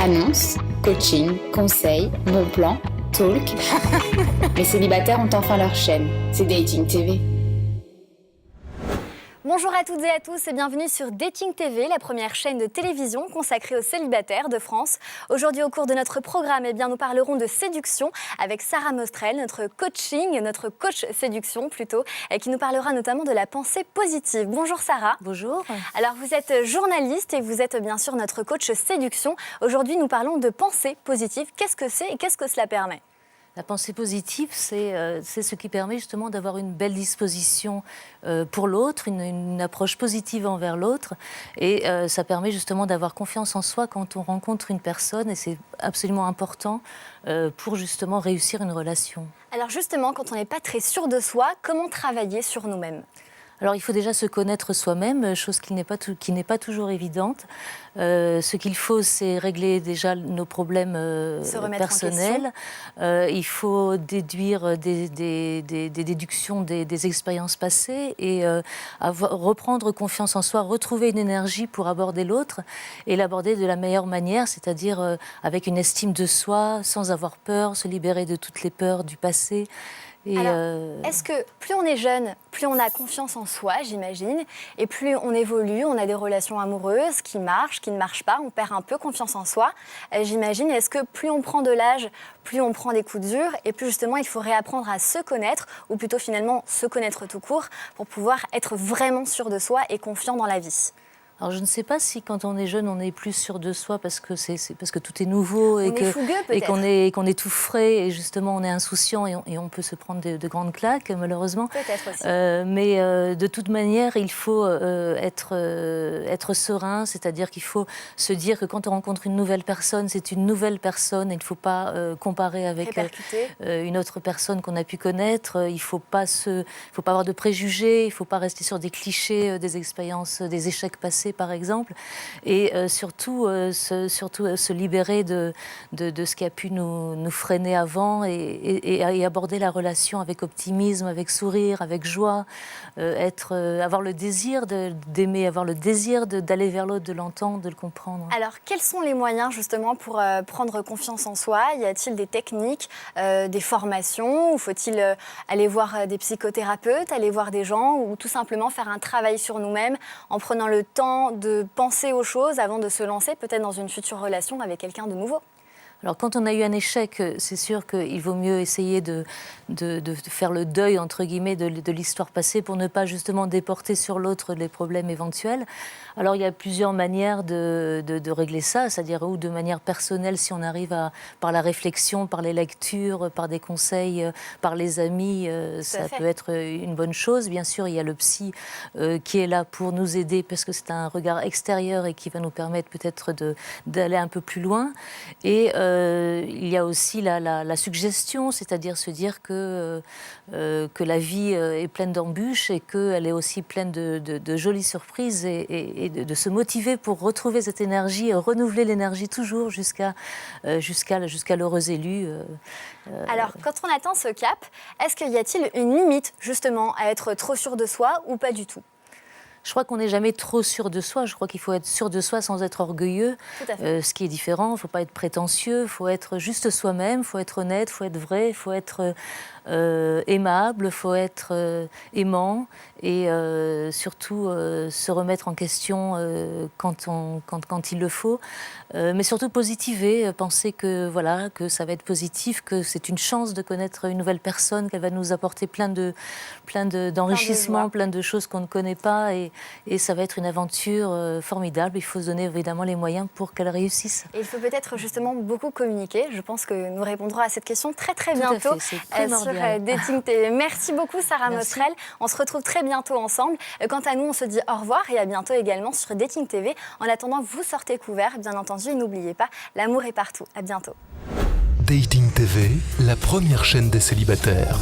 Annonces, coaching, conseils, bons plans, talk. Les célibataires ont enfin leur chaîne, c'est Dating TV. Bonjour à toutes et à tous et bienvenue sur Dating TV, la première chaîne de télévision consacrée aux célibataires de France. Aujourd'hui, au cours de notre programme, nous parlerons de séduction avec Sarah Mostrel, notre coach séduction plutôt, qui nous parlera notamment de la pensée positive. Bonjour Sarah. Bonjour. Alors vous êtes journaliste et vous êtes bien sûr notre coach séduction. Aujourd'hui, nous parlons de pensée positive. Qu'est-ce que c'est et qu'est-ce que cela permet ? La pensée positive, c'est ce qui permet justement d'avoir une belle disposition pour l'autre, une approche positive envers l'autre. Et ça permet justement d'avoir confiance en soi quand on rencontre une personne. Et c'est absolument important pour justement réussir une relation. Alors justement, quand on n'est pas très sûr de soi, comment travailler sur nous-mêmes ? Alors, il faut déjà se connaître soi-même, chose qui n'est pas toujours évidente. Ce qu'il faut, c'est régler déjà nos problèmes personnels. Il faut déduire des déductions des expériences passées et reprendre confiance en soi, retrouver une énergie pour aborder l'autre et l'aborder de la meilleure manière, c'est-à-dire avec une estime de soi, sans avoir peur, se libérer de toutes les peurs du passé. Alors, est-ce que plus on est jeune, plus on a confiance en soi, j'imagine, et plus on évolue, on a des relations amoureuses qui marchent, qui ne marchent pas, on perd un peu confiance en soi, j'imagine. Est-ce que plus on prend de l'âge, plus on prend des coups durs, et plus justement il faut réapprendre à se connaître, ou plutôt finalement se connaître tout court, pour pouvoir être vraiment sûr de soi et confiant dans la vie ? Alors je ne sais pas si quand on est jeune on est plus sûr de soi parce que parce que tout est nouveau et qu'on est tout frais et justement on est insouciant et on peut se prendre de grandes claques malheureusement. Peut-être aussi. Mais de toute manière il faut être serein, c'est-à-dire qu'il faut se dire que quand on rencontre une nouvelle personne, c'est une nouvelle personne et il ne faut pas comparer avec une autre personne qu'on a pu connaître. Il ne faut pas avoir de préjugés, il ne faut pas rester sur des clichés, des expériences, des échecs passés par exemple, et surtout se libérer de ce qui a pu nous freiner avant et aborder la relation avec optimisme, avec sourire, avec joie, avoir le désir d'aimer, avoir le désir d'aller vers l'autre, de l'entendre, de le comprendre. Alors, quels sont les moyens justement pour prendre confiance en soi ? Y a-t-il des techniques, des formations, ou faut-il aller voir des psychothérapeutes, aller voir des gens, ou tout simplement faire un travail sur nous-mêmes en prenant le temps de penser aux choses avant de se lancer peut-être dans une future relation avec quelqu'un de nouveau ? Alors, quand on a eu un échec, c'est sûr qu'il vaut mieux essayer de faire le deuil, entre guillemets, de l'histoire passée pour ne pas justement déporter sur l'autre les problèmes éventuels. Alors, il y a plusieurs manières de régler ça, c'est-à-dire ou de manière personnelle, si on arrive par la réflexion, par les lectures, par des conseils, par les amis, ça peut être une bonne chose. Bien sûr, il y a le psy qui est là pour nous aider parce que c'est un regard extérieur et qui va nous permettre peut-être d'aller un peu plus loin. Et il y a aussi la suggestion, c'est-à-dire se dire que la vie est pleine d'embûches et qu'elle est aussi pleine de jolies surprises et de se motiver pour retrouver cette énergie, renouveler l'énergie toujours jusqu'à l'heureux élu. Alors, quand on atteint ce cap, est-ce qu'il y a-t-il une limite justement à être trop sûr de soi ou pas du tout ? Je crois qu'on n'est jamais trop sûr de soi. Je crois qu'il faut être sûr de soi sans être orgueilleux. Tout à fait. Ce qui est différent, il ne faut pas être prétentieux, il faut être juste soi-même, il faut être honnête, il faut être vrai, il faut être aimable, il faut être aimant et surtout se remettre en question quand il le faut. Mais surtout positiver, penser que ça va être positif, que c'est une chance de connaître une nouvelle personne, qu'elle va nous apporter plein d'enrichissements, plein de choses qu'on ne connaît pas et ça va être une aventure formidable. Il faut se donner évidemment les moyens pour qu'elle réussisse. Et il faut peut-être justement beaucoup communiquer. Je pense que nous répondrons à cette question très bientôt sur Dating TV. Merci beaucoup Sarah Mostrel. On se retrouve très bientôt ensemble. Quant à nous, on se dit au revoir et à bientôt également sur Dating TV. En attendant, vous sortez couverts, bien entendu, et n'oubliez pas, l'amour est partout. À bientôt. Dating TV, la première chaîne des célibataires.